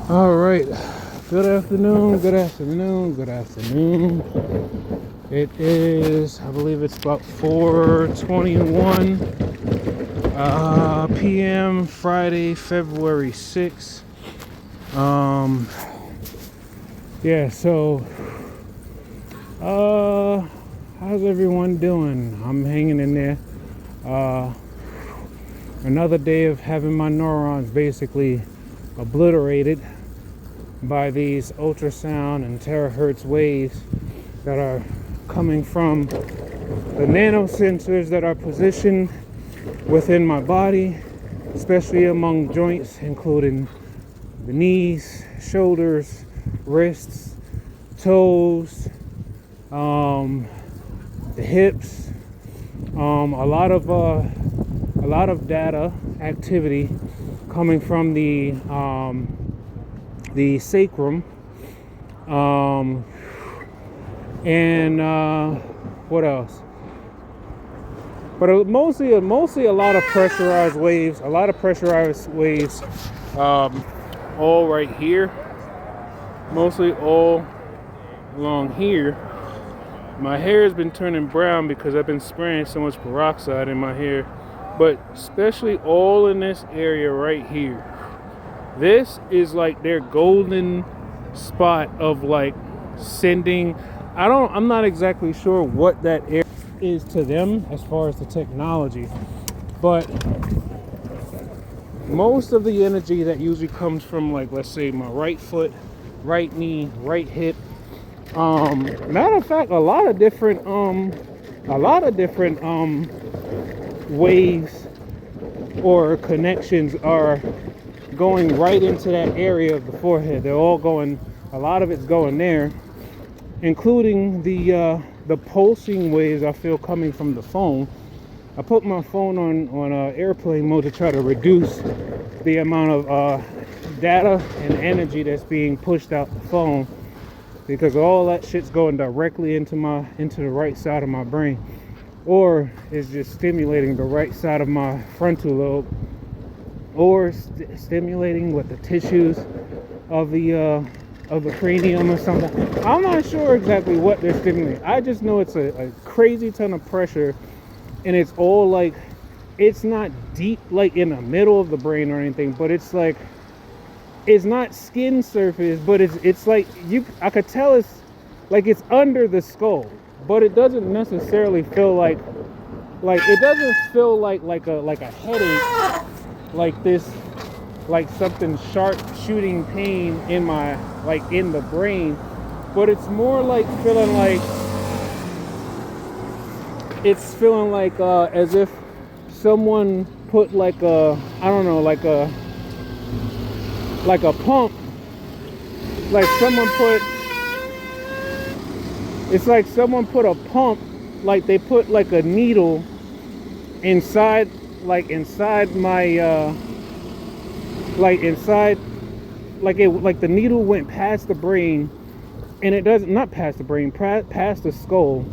All right. Good afternoon. Good afternoon. Good afternoon. It is, I believe it's about 4:21 p.m. Friday, February 6th. Yeah. So, how's everyone doing? I'm hanging in there. Another day of having my neurons basically obliterated by these ultrasound and terahertz waves that are coming from the nanosensors that are positioned within my body, especially among joints, including the knees, shoulders, wrists, toes, the hips. A lot of data activity coming from the sacrum, and what else? But mostly a lot of pressurized waves. All right here, mostly all along here. My hair has been turning brown because I've been spraying so much peroxide in my hair, but especially all in this area right here. This is like their golden spot of like sending. I'm not exactly sure what that area is to them as far as the technology, but most of the energy that usually comes from, like, let's say my right foot, right knee, right hip. Matter of fact, a lot of different waves or connections are going right into that area of the forehead. They're all going, a lot of it's going there, including the pulsing waves I feel coming from the phone. I put my phone on airplane mode to try to reduce the amount of data and energy that's being pushed out the phone, because all that shit's going directly into the right side of my brain, or is just stimulating the right side of my frontal lobe, or stimulating with the tissues of the cranium or something. I'm not sure exactly what they're stimulating. I just know it's a crazy ton of pressure, and it's all like, it's not deep like in the middle of the brain or anything, but it's like, it's not skin surface, but it's like, I could tell it's like it's under the skull, but it doesn't necessarily feel like it doesn't feel like a headache, like this, like something sharp shooting pain in my, like in the brain, but it's more like feeling like as if someone put like a, I don't know, like a pump, like someone put a pump, like they put like a needle inside my like the needle went past the brain, and it doesn't, not past the brain, past the skull,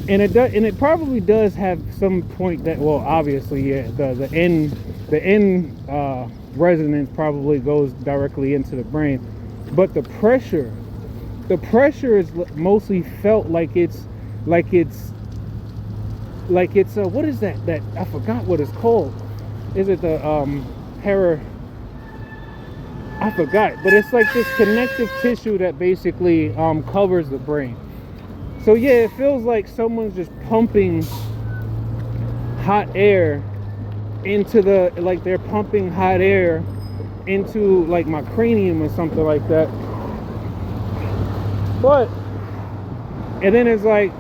and it probably does have some point that, well, obviously, yeah, the end resonance probably goes directly into the brain, but the pressure is mostly felt like it's what is that I forgot what it's called. Is it the I forgot, but it's like this connective tissue that basically covers the brain. So yeah, it feels like someone's just pumping hot air into they're pumping hot air into like my cranium or something like that. But, and then it's like,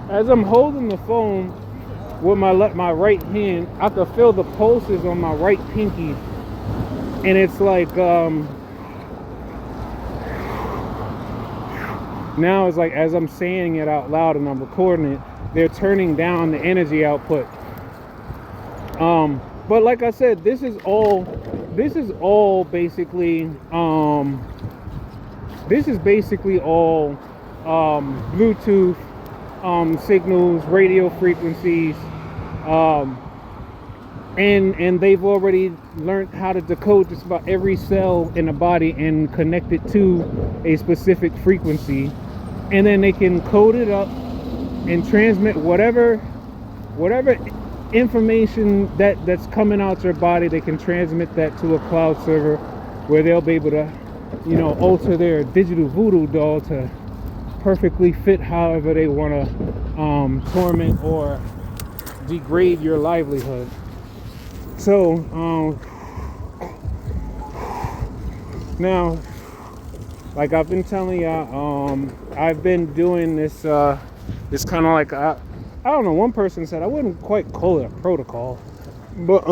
as I'm holding the phone with my right hand, I could feel the pulses on my right pinky, and it's like now it's like, as I'm saying it out loud and I'm recording it, they're turning down the energy output. But like I said, this is all basically Bluetooth signals, radio frequencies, and they've already learned how to decode just about every cell in the body and connect it to a specific frequency, and then they can code it up and transmit whatever information that's coming out your body. They can transmit that to a cloud server where they'll be able to, alter their digital voodoo doll to perfectly fit however they want to torment or degrade your livelihood. So now, like I've been telling y'all, I've been doing this this kind of like I don't know, one person said I wouldn't quite call it a protocol, but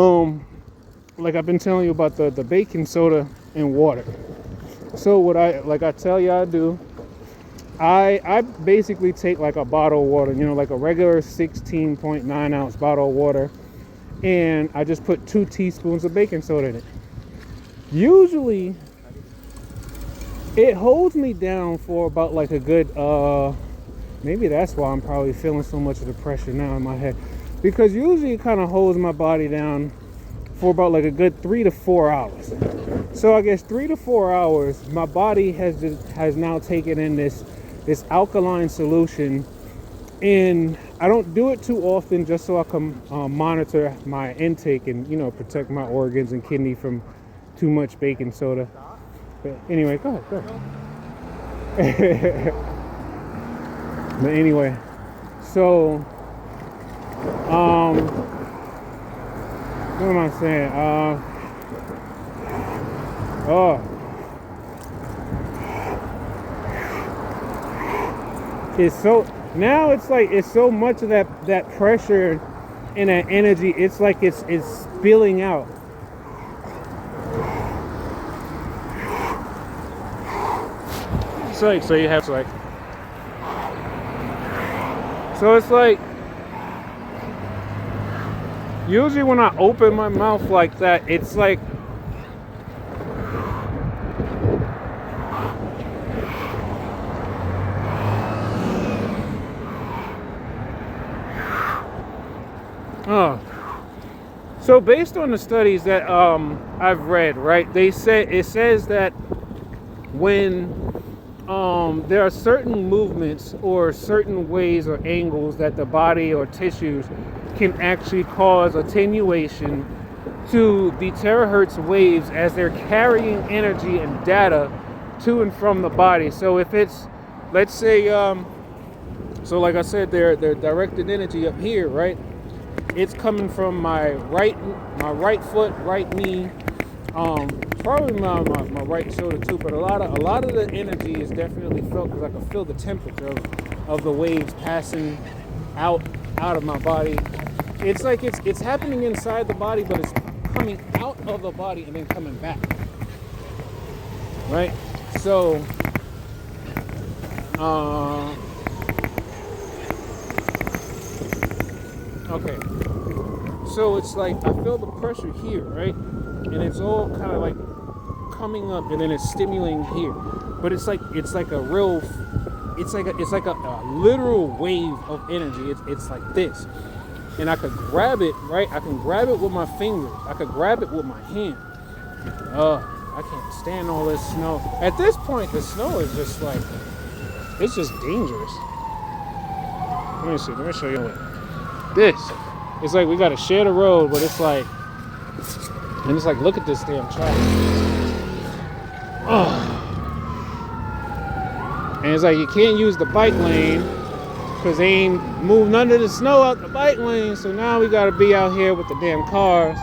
like I've been telling you about the baking soda and water. So what I tell y'all I do, I basically take like a bottle of water, like a regular 16.9 ounce bottle of water, and I just put 2 teaspoons of baking soda in it. Usually it holds me down for about like a good maybe that's why I'm probably feeling so much of the pressure now in my head, because usually it kind of holds my body down for about like a good 3 to 4 hours. So I guess 3 to 4 hours my body has now taken in this alkaline solution, and I don't do it too often just so I can monitor my intake and protect my organs and kidney from too much baking soda. But anyway, go ahead. But anyway, so what am I saying? It's so now it's like it's so much of that pressure and that energy. It's like it's spilling out. So you have to so it's like usually when I open my mouth like that, it's like so based on the studies that I've read, right, it says that when there are certain movements or certain ways or angles that the body or tissues can actually cause attenuation to the terahertz waves as they're carrying energy and data to and from the body. So if it's, let's say, so like I said, they're directed energy up here, right? It's coming from my right foot, right knee, probably my right shoulder too. But a lot of the energy is definitely felt because I can feel the temperature of the waves passing out of my body. It's like it's happening inside the body, but it's coming out of the body and then coming back. Right? So okay. So it's like I feel the pressure here, right? And it's all kind of like coming up and then it's stimulating here. But it's like a literal wave of energy. It's like this. And I could grab it, right? I can grab it with my fingers. I could grab it with my hand. I can't stand all this snow. At this point, the snow is just like, it's just dangerous. Let me show you this. It's like we gotta share the road, but it's like, and it's like, look at this damn traffic. And it's like you can't use the bike lane because they ain't moved none of the snow out the bike lane. So now we gotta be out here with the damn cars.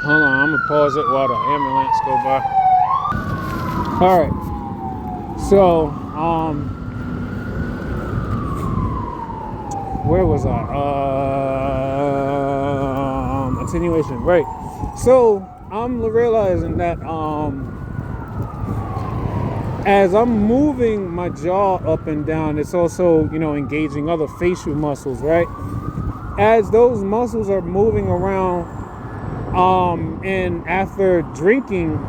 Hold on, I'm gonna pause it while the ambulance go by. All right. So, where was I? Attenuation, right? So I'm realizing that as I'm moving my jaw up and down, it's also engaging other facial muscles, right? As those muscles are moving around, and after drinking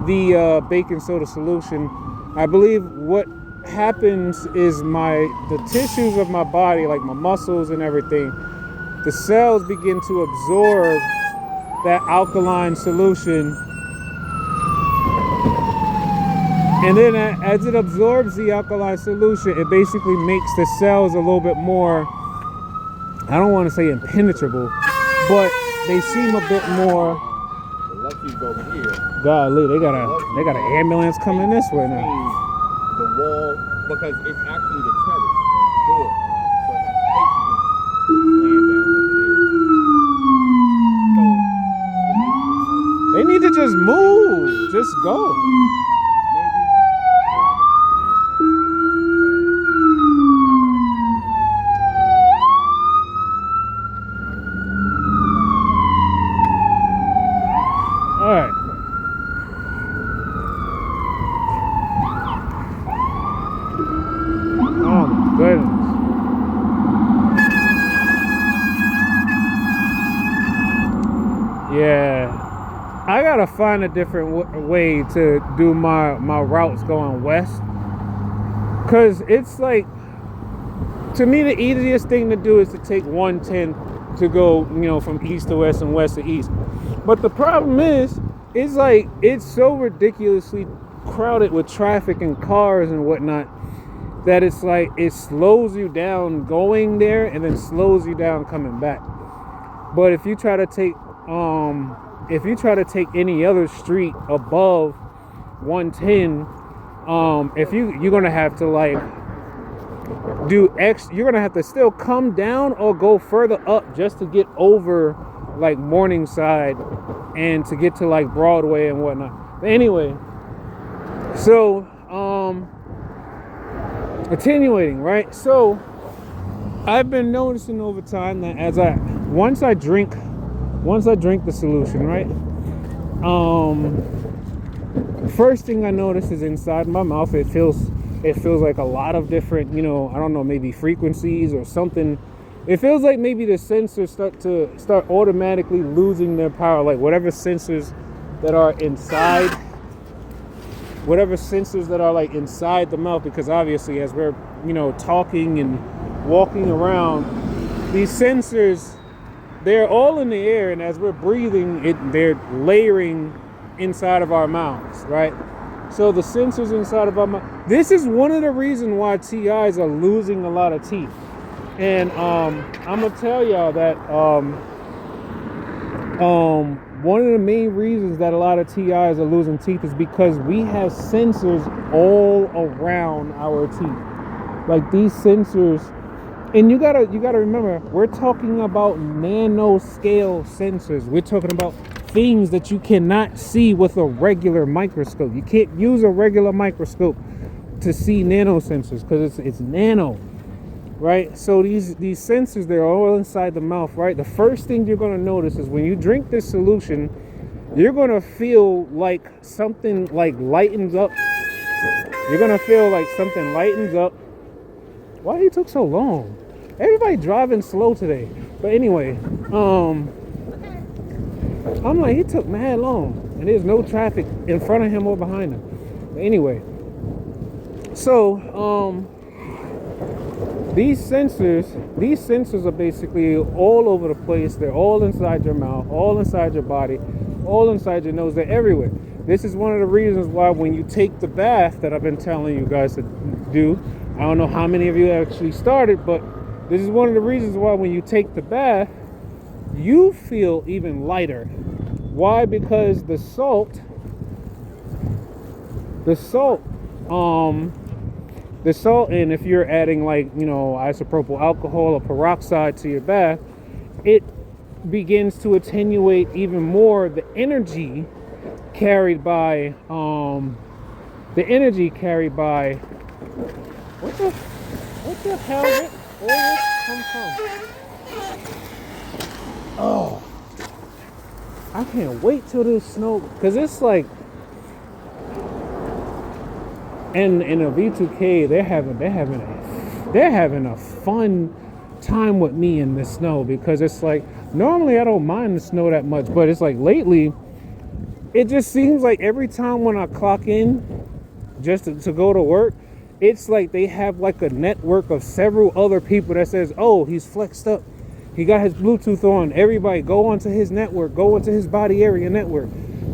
the baking soda solution, I believe what happens is the tissues of my body, like my muscles and everything, the cells begin to absorb that alkaline solution. And then as it absorbs the alkaline solution, it basically makes the cells a little bit more, I don't want to say impenetrable, but they seem a bit more. The luckies over here. Golly, they got an ambulance coming this way now. The wall, because it's actually the terrace door. So it's basically laying down over here. So They need to just move. Just go. Alright. Oh my goodness. Yeah. I gotta find a different way to do my routes going west. Cause it's like, to me the easiest thing to do is to take 110 to go, from east to west and west to east. But the problem is, it's like, it's so ridiculously crowded with traffic and cars and whatnot that it's like, it slows you down going there and then slows you down coming back. But if you try to take any other street above 110, if you're gonna have to like you're gonna have to still come down or go further up just to get over like Morningside and to get to like Broadway and whatnot. But anyway, so attenuating, right? So I've been noticing over time that once I drink the solution, right? First thing I notice is inside my mouth, it feels like a lot of different, I don't know, maybe frequencies or something. It feels like maybe the sensors start automatically losing their power, like whatever sensors that are inside the mouth, because obviously as we're, talking and walking around, these sensors, they're all in the air, and as we're breathing, they're layering inside of our mouths, right? So the sensors inside of our mouth, this is one of the reasons why TIs are losing a lot of teeth. And I'm gonna tell y'all that one of the main reasons that a lot of TIs are losing teeth is because we have sensors all around our teeth. Like these sensors, and you gotta remember, we're talking about nanoscale sensors. We're talking about things that you cannot see with a regular microscope. You can't use a regular microscope to see nanosensors because it's nano. Right, so these sensors, they're all inside the mouth, right? The first thing you're going to notice is when you drink this solution, you're going to feel like something like lightens up. You're going to feel like something lightens up. Why he took so long? Everybody driving slow today. But anyway, I'm like, he took mad long, and there's no traffic in front of him or behind him. But anyway, so These sensors are basically all over the place. They're all inside your mouth, all inside your body, all inside your nose. They're everywhere. This is one of the reasons why when you take the bath that I've been telling you guys to do, I don't know how many of you actually started, but this is one of the reasons why when you take the bath, you feel even lighter. Why? Because the salt, and if you're adding like, isopropyl alcohol or peroxide to your bath, it begins to attenuate even more the energy carried by, what the hell, where this come from? Oh, I can't wait till this snow, because it's like, and in a V2K, they're having a fun time with me in the snow, because it's like, normally I don't mind the snow that much, but it's like lately, it just seems like every time when I clock in just to go to work, it's like they have like a network of several other people that says, oh, he's flexed up, he got his Bluetooth on, everybody go onto his network, go into his body area network.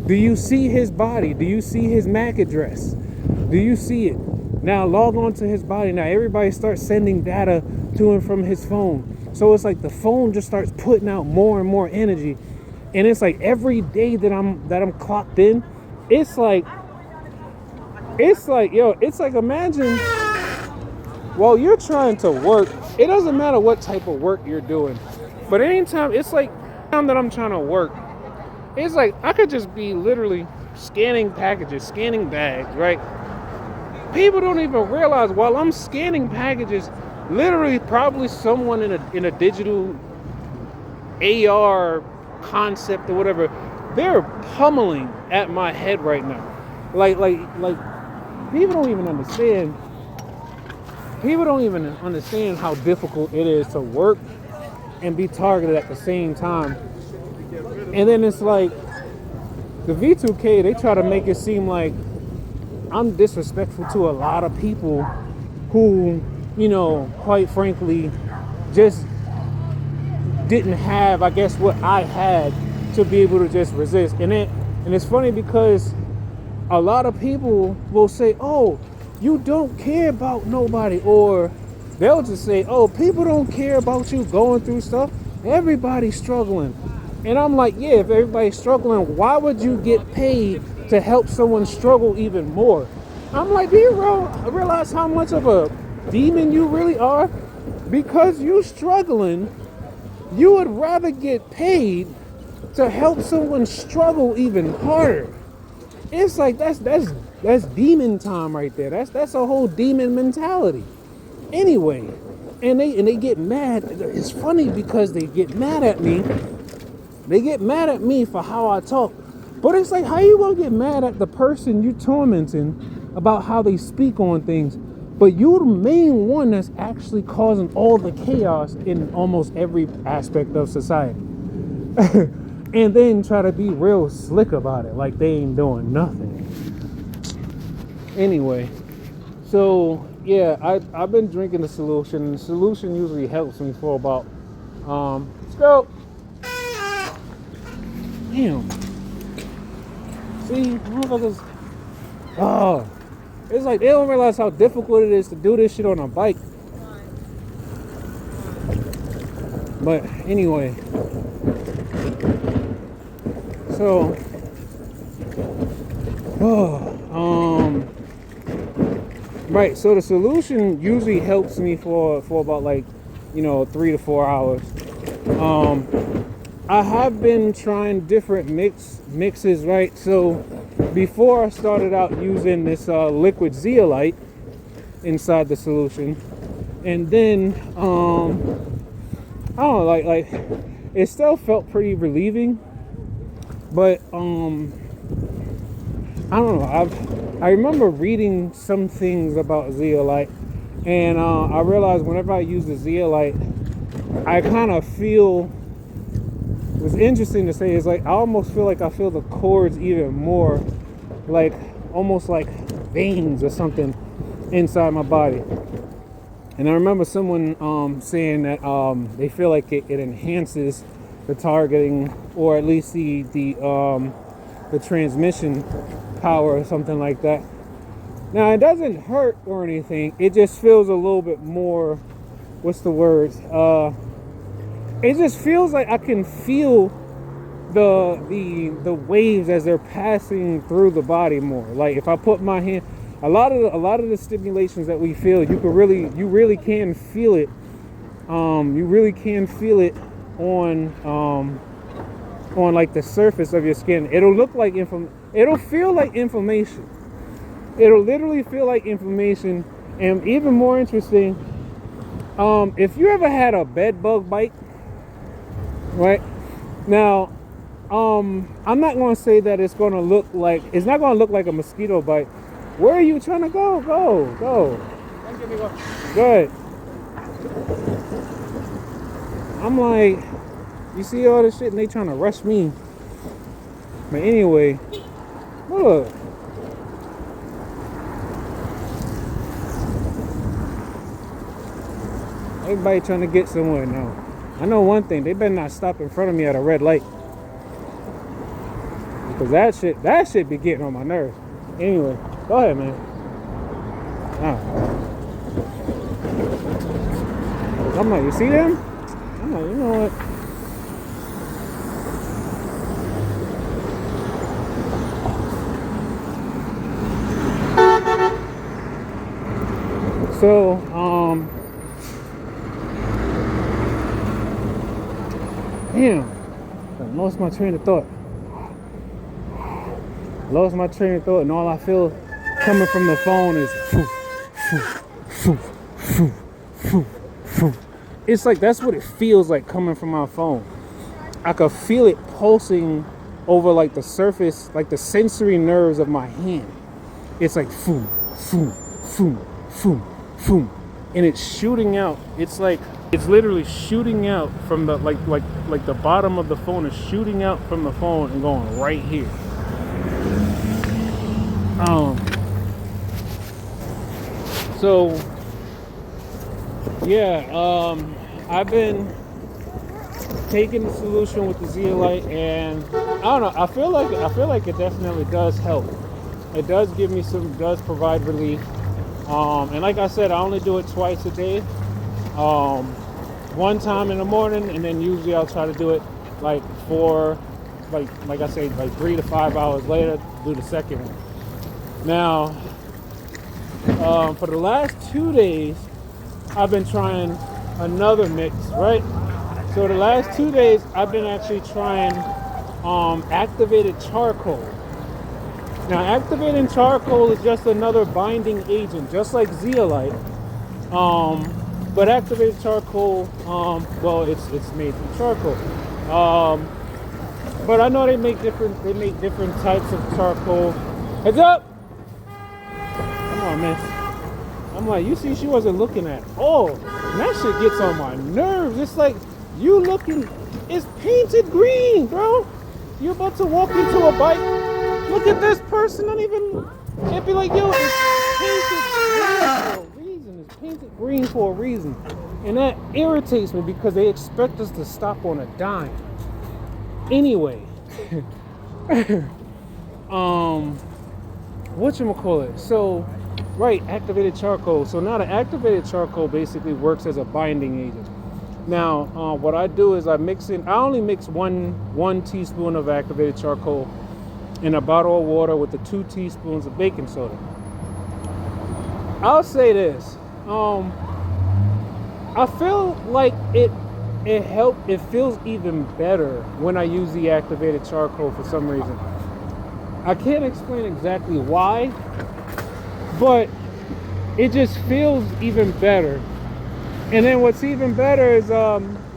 Do you see his body? Do you see his MAC address? Do you see it? Now log on to his body. Now everybody starts sending data to and from his phone. So it's like the phone just starts putting out more and more energy. And it's like every day that I'm clocked in, it's like yo, it's like, imagine while you're trying to work, it doesn't matter what type of work you're doing. But anytime, it's like time that I'm trying to work, it's like I could just be literally scanning packages, scanning bags, right? People don't even realize while I'm scanning packages, literally probably someone in a digital AR concept or whatever, they're pummeling at my head right now. Like people don't even understand. People don't even understand how difficult it is to work and be targeted at the same time. And then it's like the V2K, they try to make it seem like I'm disrespectful to a lot of people who, you know, quite frankly, just didn't have, I guess, what I had to be able to just resist. And it's funny because a lot of people will say, oh, you don't care about nobody, or they'll just say, oh, people don't care about you going through stuff, everybody's struggling. And I'm like, yeah, if everybody's struggling, why would you get paid to help someone struggle even more? I'm like, do you realize how much of a demon you really are? Because you struggling, you would rather get paid to help someone struggle even harder. It's like that's demon time right there. That's a whole demon mentality. Anyway, and they get mad. It's funny because they get mad at me. They get mad at me for how I talk. But it's like, how you gonna get mad at the person you tormenting about how they speak on things, but you're the main one that's actually causing all the chaos in almost every aspect of society. And then try to be real slick about it, like they ain't doing nothing. Anyway, so yeah, I've been drinking the solution. The solution usually helps me for about let's go. Damn. See, motherfuckers. Oh, it's like they don't realize how difficult it is to do this shit on a bike. But anyway, so right. So the solution usually helps me for about like 3 to 4 hours. I have been trying different mixes, right? So before I started out using this liquid zeolite inside the solution, and then I don't know, like it still felt pretty relieving, but I don't know. I remember reading some things about zeolite, and I realized whenever I use the zeolite, I kind of feel. What's interesting to say is like I almost feel like I feel the cords even more, like almost like veins or something inside my body. And I remember someone saying that they feel like it enhances the targeting, or at least the transmission power or something like that. Now it doesn't hurt or anything. It just feels a little bit more. What's the word? It just feels like I can feel the waves as they're passing through the body more. Like if I put my hand, a lot of the stimulations that we feel, you really can feel it. You really can feel it on like the surface of your skin. It'll look like it'll feel like inflammation. It'll literally feel like inflammation. And even more interesting, if you ever had a bed bug bite, right? Now, I'm not going to say that it's not going to look like a mosquito bite. Where are you trying to go? Go. Good. I'm like, you see all this shit and they trying to rush me. But anyway, look. Everybody trying to get somewhere now. I know one thing, they better not stop in front of me at a red light. Because that shit be getting on my nerves. Anyway, go ahead, man. I'm like, you see them? I'm like, you know what? So, damn, I lost my train of thought. And all I feel coming from the phone is foo, foo, foo, foo, foo, foo. It's like that's what it feels like coming from my phone. I could feel it pulsing over like the surface, like the sensory nerves of my hand. It's like foo, foo, foo, foo, foo, and it's shooting out. It's like it's literally shooting out from the like the bottom of the phone is shooting out from the phone and going right here. So yeah, I've been taking the solution with the zeolite, and I don't know. I feel like it definitely does help. It does give me does provide relief. And like I said, I only do it twice a day. One time in the morning, and then usually I'll try to do it like I say, like 3 to 5 hours later, do the second one. Now, for the last 2 days, I've been trying another mix, right? So the last 2 days, I've been actually trying activated charcoal. Now, activated charcoal is just another binding agent, just like zeolite. But activated charcoal, well, it's made from charcoal. But I know they make different types of charcoal. Heads up! Come on, miss. I'm like, you see, she wasn't looking at all. And that shit gets on my nerves. It's like, you looking, it's painted green, bro. You're about to walk into a bike. Look at this person, not even, can't be like, yo, it's painted green for a reason. It's painted green for a reason. And that irritates me because they expect us to stop on a dime. Anyway, whatchamacallit? So, right, activated charcoal. So now the activated charcoal basically works as a binding agent. Now, what I do is I only mix one teaspoon of activated charcoal in a bottle of water with the 2 teaspoons of baking soda. I'll say this, I feel like it feels even better when I use the activated charcoal for some reason. I can't explain exactly why, but it just feels even better. And then what's even better is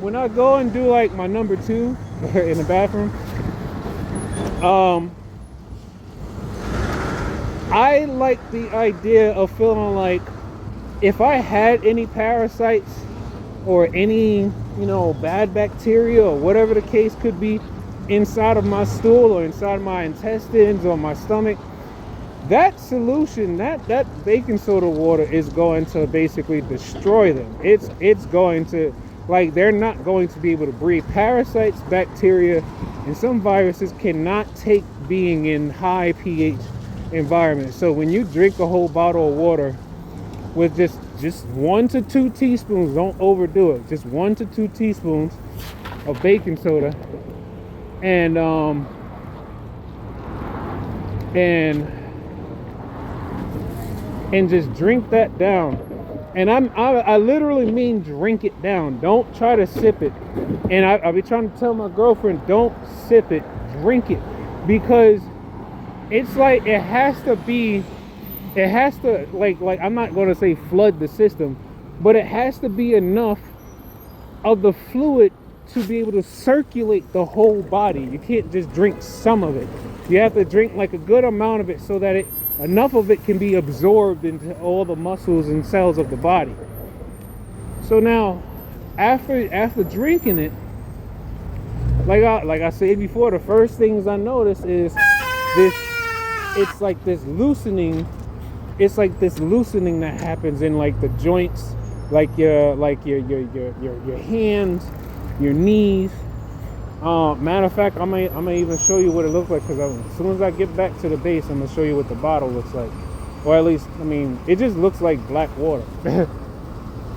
when I go and do like my number 2 in the bathroom, I like the idea of feeling like if I had any parasites or any, bad bacteria or whatever the case could be inside of my stool or inside my intestines or my stomach, that solution, that baking soda water is going to basically destroy them. It's going to, like, they're not going to be able to breathe. Parasites, bacteria, and some viruses cannot take being in high pH environments. So when you drink a whole bottle of water with just 1 to 2 teaspoons, don't overdo it, just 1 to 2 teaspoons of baking soda, and just drink that down. And I literally mean drink it down. Don't try to sip it. And I'll be trying to tell my girlfriend, don't sip it, drink it, because it's like it has to like I'm not going to say flood the system, but it has to be enough of the fluid to be able to circulate the whole body. You can't just drink some of it. You have to drink like a good amount of it so that enough of it can be absorbed into all the muscles and cells of the body. So now, after drinking it, like I said before, the first things I notice is this. It's like this loosening. It's like this loosening that happens in like the joints like your hands, your knees. Matter of fact, I may even show you what it looks like, because as soon as I get back to the base, I'm gonna show you what the bottle looks like, or at least, I mean, it just looks like black water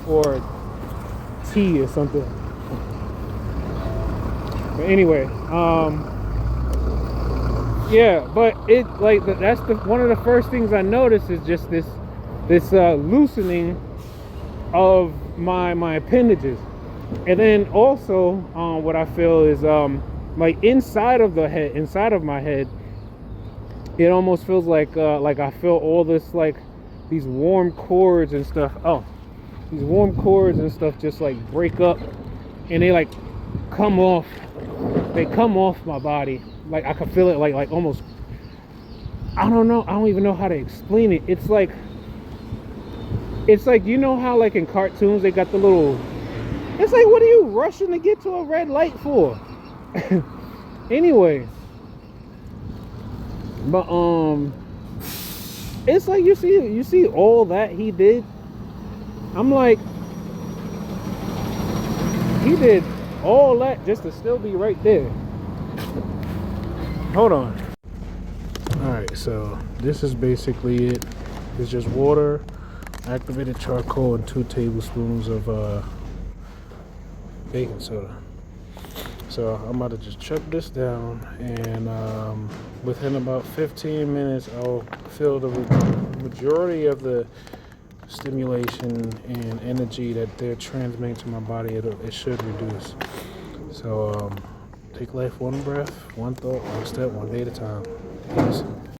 or tea or something. But anyway, yeah, but it like that's one of the first things I noticed is just this loosening of my appendages. And then also, what I feel is like inside of my head, it almost feels like I feel all this, like these warm cords and stuff. Oh, these warm cords and stuff just like break up, and they like come off. They come off my body. Like I can feel it, like almost. I don't know. I don't even know how to explain it. It's like you know how like in cartoons they got the little. It's like, what are you rushing to get to a red light for? Anyway, but it's like you see all that he did. I'm like, he did all that just to still be right there. Hold on. All right, so this is basically it. It's just water, activated charcoal, and 2 tablespoons of baking soda. So I'm about to just chuck this down, and within about 15 minutes I'll feel the majority of the stimulation and energy that they're transmitting to my body. It should reduce. So take life one breath, one thought, one step, one day at a time. Peace.